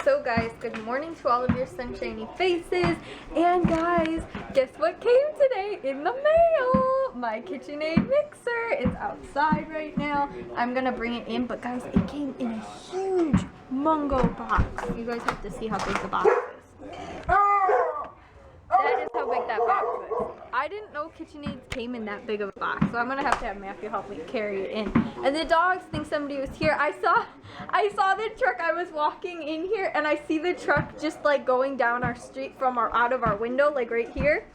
So guys, good morning to all of your sunshiny faces. And guys, guess what came today in the mail? My KitchenAid mixer. It's outside right now. I'm gonna bring it in, but guys, it came in a huge mungo box. You guys have to see how big the box is. That is how big that box is. I didn't know KitchenAid came in that big of a box, so I'm gonna have to have Matthew help me carry it in. And the dogs think somebody was here. I saw the truck. I was walking in here and I see the truck just like going down our street from out of our window, like right here.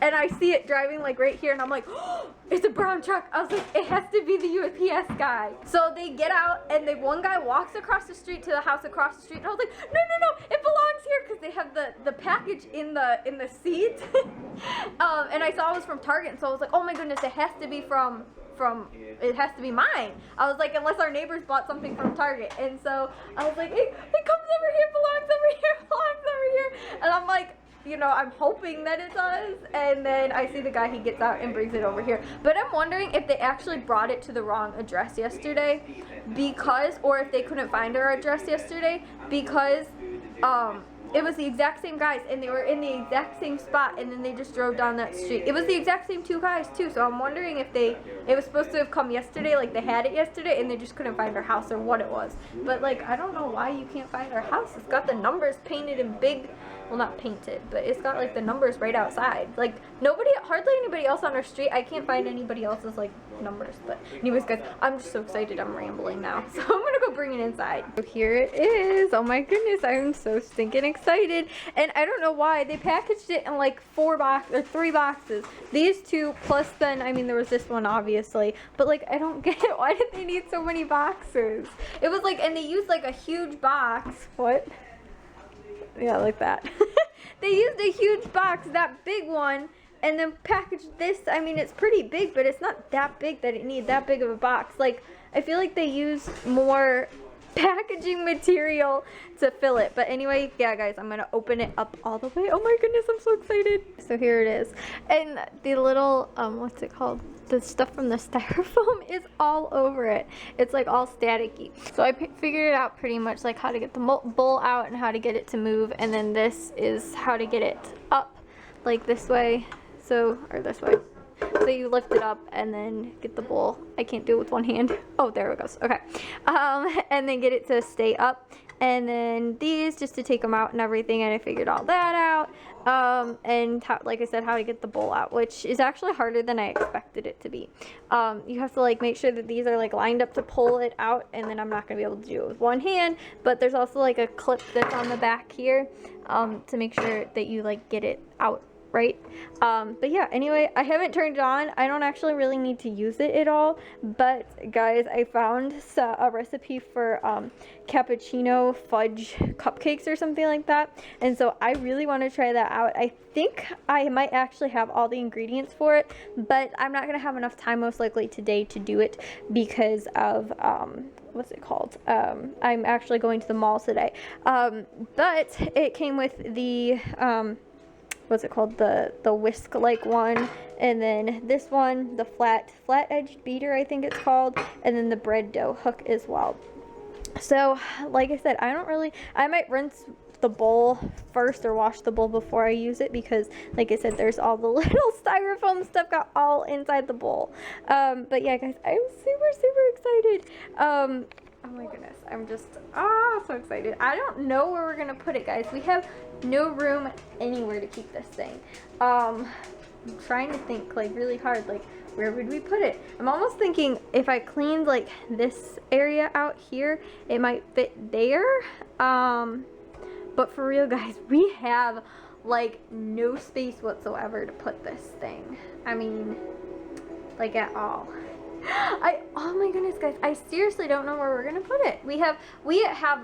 And I see it driving like right here and I'm like, oh, it's a brown truck. I was like, it has to be the UPS guy. So they get out and one guy walks across the street to the house across the street and I was like, no, it belongs here, because they have the package in the seat. And I saw it was from Target, and so I was like, oh my goodness, it has to be it has to be mine. I was like, unless our neighbors bought something from Target. And so I was like, it comes over here, belongs over here, belongs over here. And I'm like, you know, I'm hoping that it does. And then I see the guy, he gets out and brings it over here. But I'm wondering if they actually brought it to the wrong address yesterday, or if they couldn't find our address yesterday, because it was the exact same guys and they were in the exact same spot, and then they just drove down that street. It was the exact same two guys too, so I'm wondering if it was supposed to have come yesterday, like they had it yesterday and they just couldn't find our house, or what it was. But like, I don't know why you can't find our house. It's got the numbers painted in big, well, not painted, but it's got like the numbers right outside. Like hardly anybody else on our street. I can't find anybody else's like numbers. But anyways guys, I'm just so excited. I'm rambling now, so I'm gonna go bring it inside. So here it is. Oh my goodness, I'm so stinking excited. And I don't know why they packaged it in like 3 boxes. These two plus, then I mean there was this one obviously, but like I don't get it. Why did they need so many boxes? It was like, and they used like a huge box. What? Yeah, like that. They used a huge box, that big one, and then packaged this. I mean, it's pretty big, but it's not that big that it needs that big of a box. Like, I feel like they use more packaging material to fill it. But anyway, yeah guys, I'm gonna open it up all the way. Oh my goodness, I'm so excited. So here it is, and the little what's it called, the stuff from the styrofoam is all over it. It's like all staticky. So I figured it out pretty much, like how to get the bowl out and how to get it to move, and then this is how to get it up, like this way, or this way. So you lift it up and then get the bowl. I can't do it with one hand. Oh, there it goes. Okay. And then get it to stay up. And then these, just to take them out and everything. And I figured all that out. And like I said, how to get the bowl out, which is actually harder than I expected it to be. You have to like make sure that these are like lined up to pull it out. And then I'm not going to be able to do it with one hand. But there's also like a clip that's on the back here to make sure that you like get it out. Right? But yeah, anyway, I haven't turned it on. I don't actually really need to use it at all, but guys, I found a recipe for cappuccino fudge cupcakes or something like that, and so I really want to try that out. I think I might actually have all the ingredients for it, but I'm not gonna have enough time most likely today to do it because of what's it called, I'm actually going to the mall today, but it came with the what's it called, the whisk like one, and then this one, the flat edged beater I think it's called, and then the bread dough hook as well. So like I said, I might rinse the bowl first or wash the bowl before I use it, because like I said, there's all the little styrofoam stuff got all inside the bowl. But yeah guys, I'm super excited. Oh my goodness, I'm just so excited. I don't know where we're gonna put it, guys. We have no room anywhere to keep this thing. I'm trying to think like really hard, like where would we put it? I'm almost thinking if I cleaned like this area out here, it might fit there. But for real guys, we have like no space whatsoever to put this thing. I mean, like at all. Oh my goodness guys, I seriously don't know where we're gonna put it. We have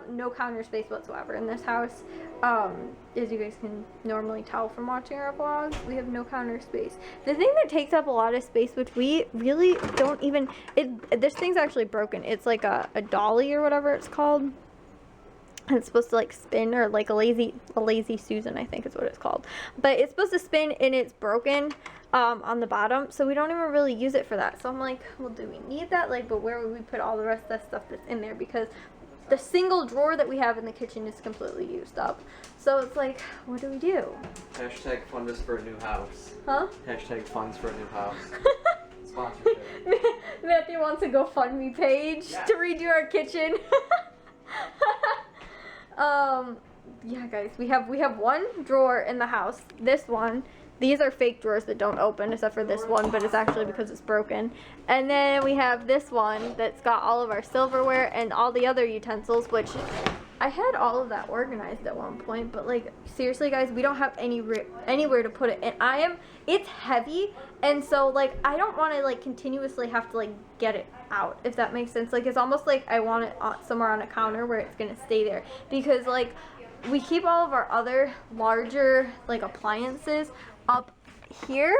no counter space whatsoever in this house. As you guys can normally tell from watching our vlogs, we have no counter space. The thing that takes up a lot of space, which we really don't even, this thing's actually broken. It's like a dolly or whatever it's called. And it's supposed to like spin, or like a lazy Susan I think is what it's called, but it's supposed to spin and it's broken on the bottom, so we don't even really use it for that. So I'm like, well, do we need that? Like, but where would we put all the rest of that stuff that's in there? Because the single drawer that we have in the kitchen is completely used up. So it's like, what do we do? Hashtag fund us for a new house. Huh? Hashtag funds for a new house. Sponsorship. Matthew wants a GoFundMe page to redo our kitchen. Yeah, guys, we have one drawer in the house. This one. These are fake drawers that don't open, except for this one, but it's actually because it's broken. And then we have this one that's got all of our silverware and all the other utensils, which I had all of that organized at one point, but like, seriously guys, we don't have anywhere to put it. And it's heavy, and so like, I don't want to like continuously have to like get it out, if that makes sense. Like, it's almost like I want it somewhere on a counter where it's gonna stay there, because like, we keep all of our other larger like appliances up here,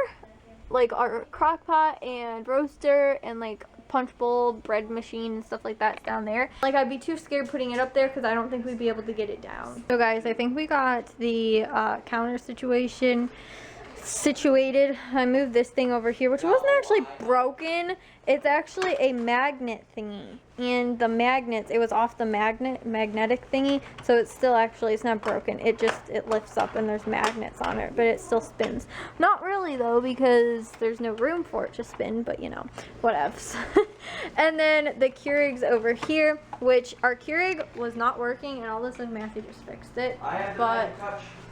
like our crock pot and roaster and like punch bowl, bread machine and stuff like that down there. Like, I'd be too scared putting it up there because I don't think we'd be able to get it down. So guys, I think we got the counter situation situated. I moved this thing over here, which wasn't actually broken. It's actually a magnet thingy, and the magnets, it was off the magnetic thingy, so it's still actually, it's not broken. It lifts up and there's magnets on it, but it still spins. Not really though, because there's no room for it to spin, but you know, whatevs. And then the Keurig's over here, which our Keurig was not working, and all of a sudden Matthew just fixed it. But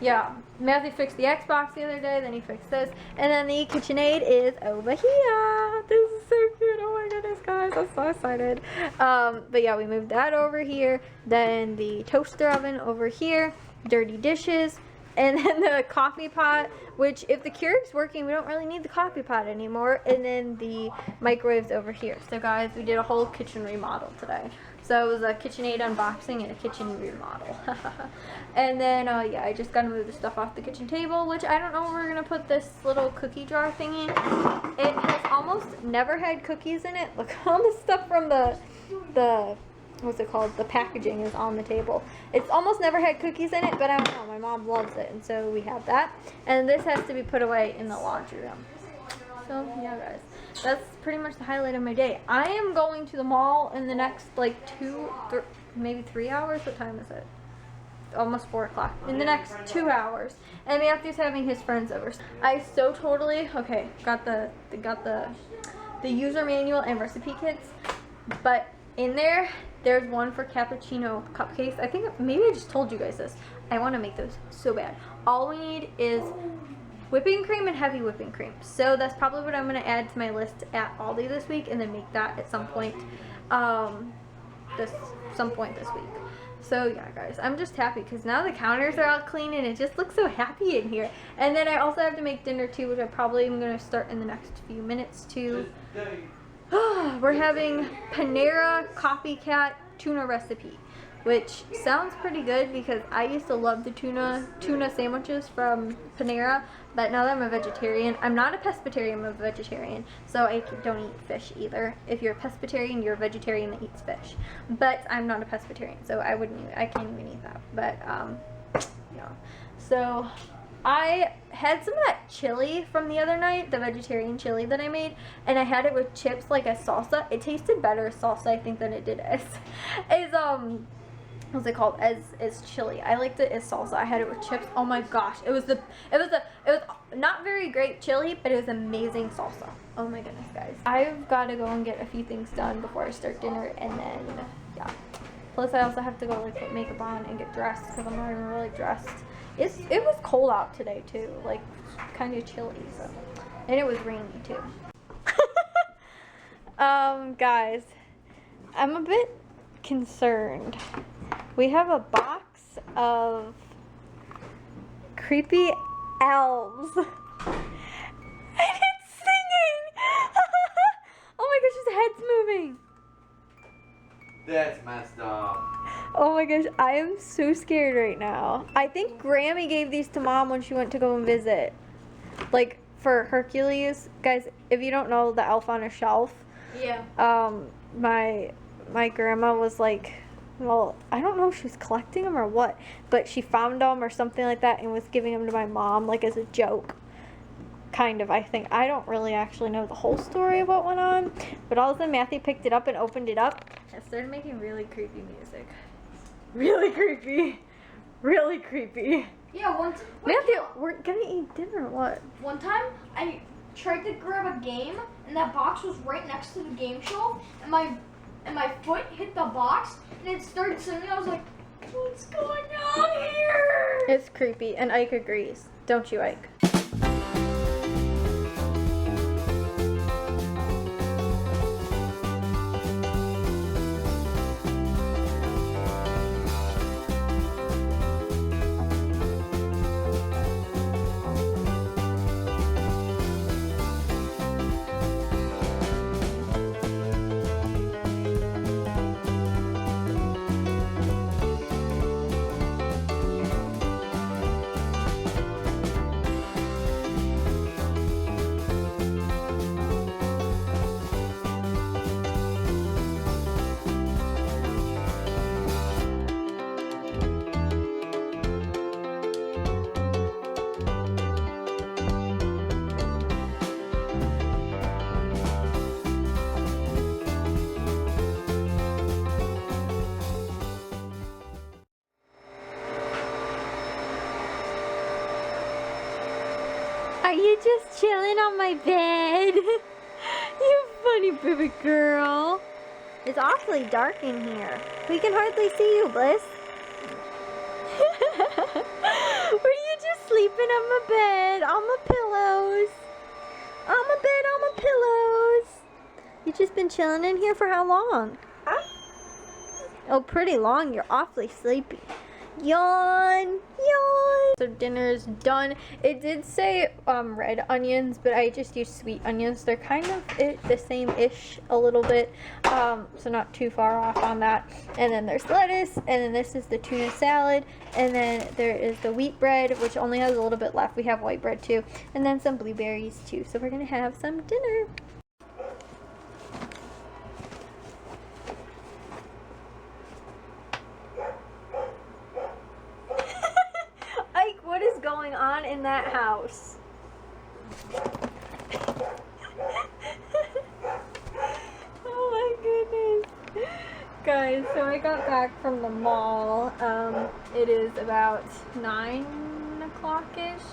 yeah, Matthew fixed the Xbox the other day, then he fixed this, and then the KitchenAid is over here. This is so cute. Oh my goodness, guys, I'm so excited. But yeah, we moved that over here, then the toaster oven over here, dirty dishes, and then the coffee pot, which if the Keurig's working, we don't really need the coffee pot anymore, and then the microwave's over here. So guys, we did a whole kitchen remodel today. So it was a KitchenAid unboxing and a kitchen remodel. And then, yeah, I just gotta move the stuff off the kitchen table, which I don't know where we're gonna put this little cookie jar thingy. It has almost never had cookies in it. Look, all the stuff from the what's it called? The packaging is on the table. It's almost never had cookies in it, but I don't know. My mom loves it, and so we have that. And this has to be put away in the laundry room. So, yeah, guys. That's pretty much the highlight of my day. I am going to the mall in the next, like, maybe 3 hours. What time is it? Almost 4 o'clock. In the next 2 hours. And Matthew's having his friends over. I so totally, okay, got the user manual and recipe kits. But in there's one for cappuccino cupcakes. I think, maybe I just told you guys this. I want to make those so bad. All we need is whipping cream and heavy whipping cream. So that's probably what I'm going to add to my list at Aldi this week, and then make that at some point this week. So yeah, guys, I'm just happy because now the counters are all clean and it just looks so happy in here. And then I also have to make dinner too, which I probably am going to start in the next few minutes too. We're having Panera Copycat tuna recipe, which sounds pretty good because I used to love the tuna sandwiches from Panera, but now that I'm a vegetarian, I'm not a pescatarian, I'm a vegetarian, so I don't eat fish either. If you're a pescatarian, you're a vegetarian that eats fish, but I'm not a pescatarian, so I can't even eat that. But yeah, so I had some of that chili from the other night, the vegetarian chili that I made, and I had it with chips like as salsa. It tasted better as salsa, I think, than it did as what's it called, as chili. I liked it as salsa. I had it with chips. Oh my gosh, it was not very great chili, but it was amazing salsa. Oh my goodness, guys, I've got to go and get a few things done before I start dinner, and then yeah, plus I also have to go like put makeup on and get dressed because I'm not even really dressed. It was cold out today too, like kind of chilly, so, and it was rainy too. Guys, I'm a bit concerned. We have a box of creepy elves. And it's singing! Oh my gosh, his head's moving. That's messed up. Oh my gosh, I am so scared right now. I think Grammy gave these to Mom when she went to go and visit. Like, for Hercules. Guys, if you don't know the elf on a shelf. Yeah. My grandma was like, well, I don't know if she was collecting them or what, but she found them or something like that and was giving them to my mom, like, as a joke. Kind of, I think. I don't really actually know the whole story of what went on, but all of a sudden Matthew picked it up and opened it up, I started making really creepy music. Really creepy. Really creepy. Yeah, Matthew, we're gonna eat dinner or what? one time I tried to grab a game and that box was right next to the game shelf and my foot hit the box and it started singing. I was like, what's going on here? It's creepy, and Ike agrees. Don't you, Ike? Are you just chilling on my bed? You funny baby girl. It's awfully dark in here. We can hardly see you, Bliss. Were you just sleeping on my bed, on my pillows? On my bed, on my pillows. You just been chilling in here for how long? Huh? Oh, pretty long. You're awfully sleepy. Yawn, yawn. So dinner is done. It did say red onions, but I just used sweet onions. They're kind of the same-ish a little bit, so not too far off on that. And then there's lettuce, and then this is the tuna salad, and then there is the wheat bread, which only has a little bit left. We have white bread too, and then some blueberries too. So we're gonna have some dinner. What is going on in that house? Oh my goodness. Guys, so I got back from the mall. It is about 9 o'clock-ish.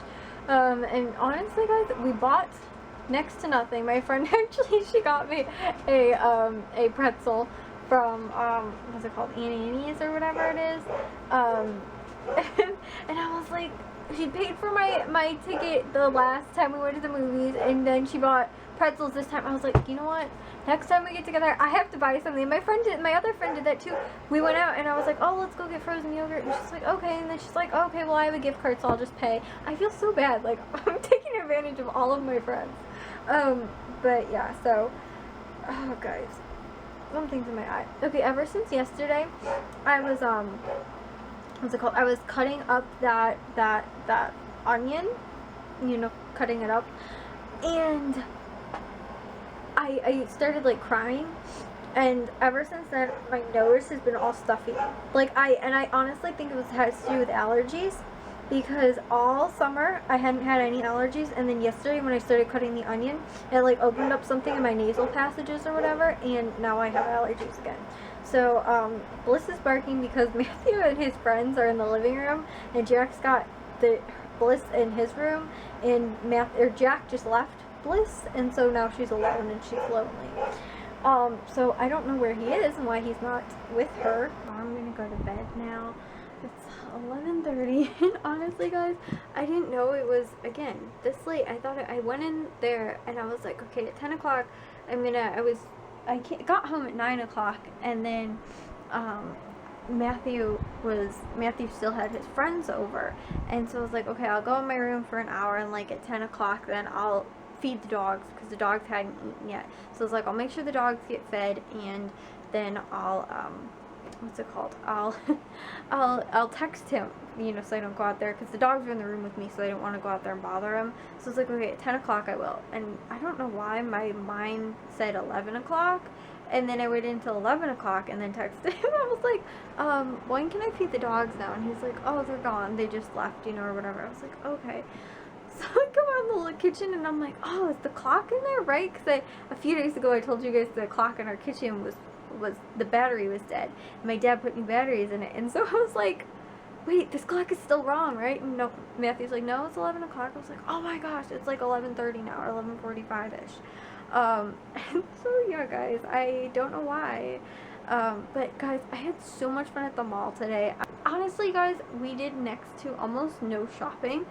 And honestly, guys, we bought next to nothing. My friend actually, she got me a pretzel from, what's it called? Annie's or whatever it is. And I was like, she paid for my ticket the last time we went to the movies, and then she bought pretzels this time. I was like, you know what? Next time we get together, I have to buy something. My other friend did that too. We went out, and I was like, oh, let's go get frozen yogurt. And she's like, okay. And then she's like, okay, well, I have a gift card, so I'll just pay. I feel so bad. Like, I'm taking advantage of all of my friends. But yeah, so, oh, guys. Something's in my eye. Okay, ever since yesterday, I was, what's it called? I was cutting up that onion, you know, cutting it up, and I started like crying, and ever since then my nose has been all stuffy. Like I honestly think it has to do with allergies, because all summer I hadn't had any allergies, and then yesterday when I started cutting the onion, it like opened up something in my nasal passages or whatever, and now I have allergies again. So, Bliss is barking because Matthew and his friends are in the living room, and Jack's got the Bliss in his room, and Jack just left Bliss, and so now she's alone and she's lonely. So I don't know where he is and why he's not with her. I'm gonna go to bed now. It's 11:30, and honestly, guys, I didn't know it was, again, this late. I thought I went in there, and I was like, okay, at 10 o'clock, I got home at 9 o'clock, and then Matthew still had his friends over, and so I was like, okay, I'll go in my room for an hour, and like at 10 o'clock then I'll feed the dogs, because the dogs hadn't eaten yet. So I was like, I'll make sure the dogs get fed, and then I'll what's it called? I'll text him, you know, so I don't go out there, because the dogs are in the room with me, so I don't want to go out there and bother him. So it's like, okay, at 10 o'clock I will. And I don't know why my mind said 11 o'clock, and then I waited until 11 o'clock and then texted him. I was like, when can I feed the dogs now? And he's like, oh, they're gone. They just left, you know, or whatever. I was like, okay. So I come out in the little kitchen, and I'm like, oh, is the clock in there, right? Because a few days ago I told you guys the clock in our kitchen was the battery was dead. And my dad put new batteries in it, and so I was like, wait, this clock is still wrong, right? And no, Matthew's like, no, it's 11 o'clock. I was like, oh my gosh, it's like 11:30 now, or 11:45-ish. And so yeah, guys, I don't know why. But guys, I had so much fun at the mall today. Honestly, guys, we did next to almost no shopping.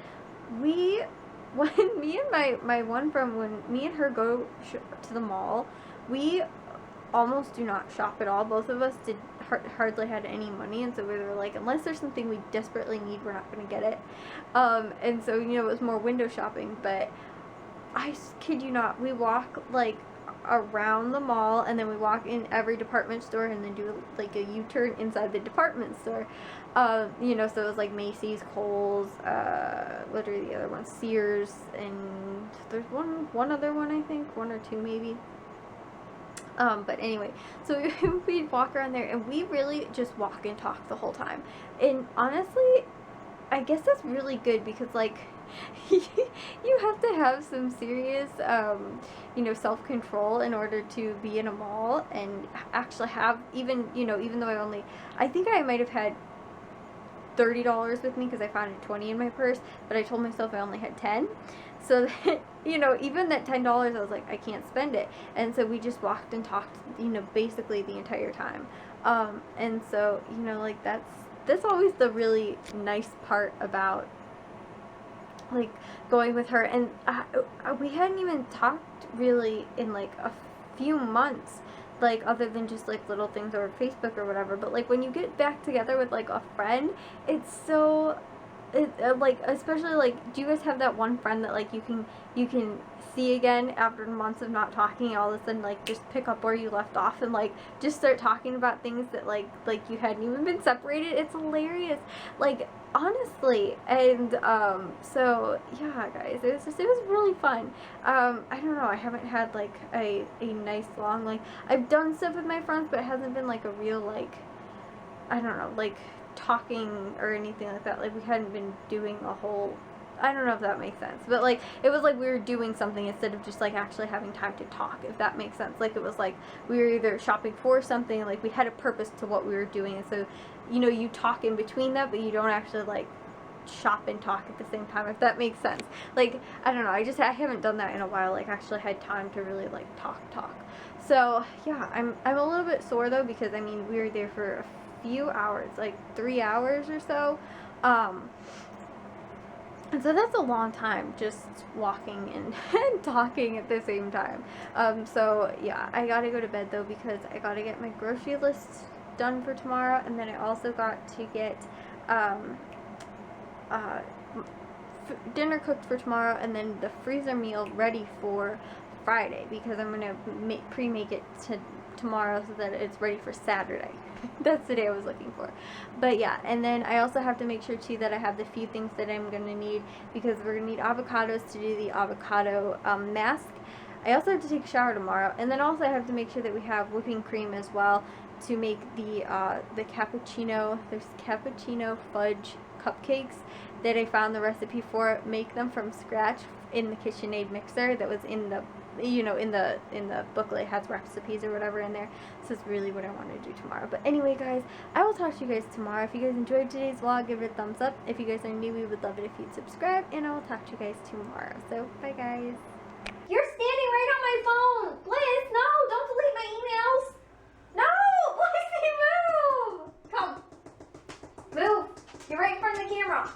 When me and my one friend, when me and her go to the mall, we almost do not shop at all. Both of us hardly had any money, and so we were like, unless there's something we desperately need, we're not going to get it. And so, you know, it was more window shopping, but I kid you not, we walk like around the mall, and then we walk in every department store, and then do like a U-turn inside the department store. You know, so it was like Macy's, Kohl's, what are the other ones? Sears, and there's one other one, I think, one or two maybe. But anyway, so we'd walk around there, and we really just walk and talk the whole time. And honestly, I guess that's really good, because like you have to have some serious you know, self-control in order to be in a mall and actually have, even, you know, even though I think I might have had $30 with me because I found a 20 in my purse, but I told myself I only had 10. So that, you know, even that $10, I was like, I can't spend it. And so we just walked and talked, you know, basically the entire time. And so, you know, like that's always the really nice part about like going with her. And we hadn't even talked really in like a few months, like other than just like little things over Facebook or whatever. But like when you get back together with like a friend, it's so like, especially like, do you guys have that one friend that like you can see again after months of not talking, and all of a sudden like just pick up where you left off and like just start talking about things that like you hadn't even been separated? It's hilarious, like, honestly. And so yeah, guys, it was really fun. I don't know, I haven't had like a nice long, like, I've done stuff with my friends, but it hasn't been like a real, like, I don't know, like talking or anything like that. Like, we hadn't been doing a whole, I don't know if that makes sense, but like it was like we were doing something instead of just like actually having time to talk, if that makes sense. Like, it was like we were either shopping for something, like we had a purpose to what we were doing, and so, you know, you talk in between that, but you don't actually like shop and talk at the same time, if that makes sense. Like, I don't know, I haven't done that in a while, like actually had time to really like talk. So yeah, I'm a little bit sore though, because I mean, we were there for a few hours, like 3 hours or so, and so that's a long time just walking and talking at the same time. So yeah, I gotta go to bed though, because I gotta get my grocery list done for tomorrow, and then I also got to get dinner cooked for tomorrow, and then the freezer meal ready for Friday, because I'm gonna pre-make it to tomorrow so that it's ready for Saturday. That's the day I was looking for. But yeah, and then I also have to make sure too that I have the few things that I'm gonna need, because we're gonna need avocados to do the avocado mask. I also have to take a shower tomorrow, and then also I have to make sure that we have whipping cream as well to make the cappuccino. There's cappuccino fudge cupcakes that I found the recipe for. Make them from scratch in the KitchenAid mixer that was in the, you know, in the booklet. It has recipes or whatever in there. So it's really what I want to do tomorrow. But anyway, guys, I will talk to you guys tomorrow. If you guys enjoyed today's vlog, give it a thumbs up. If you guys are new, we would love it if you'd subscribe, and I will talk to you guys tomorrow. So bye, guys. You're standing right on my phone. Bliss, no, don't delete my emails. No, Blissy, move. Come. Move. You're right in front of the camera.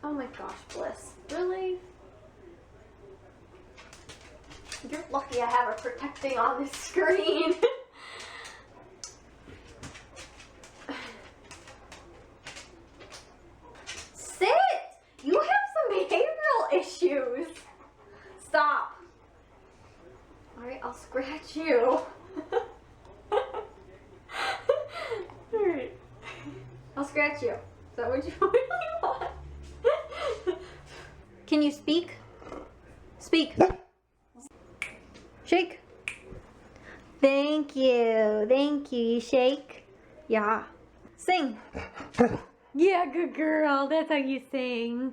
Oh my gosh, Bliss. Really? You're lucky I have a protecting on this screen. Sit! You have some behavioral issues. Stop. Alright, I'll scratch you. Alright. I'll scratch you. Is that what you really want? Can you speak? Speak. Shake. Thank you. Thank you. You shake. Yeah. Sing. Yeah, good girl. That's how you sing.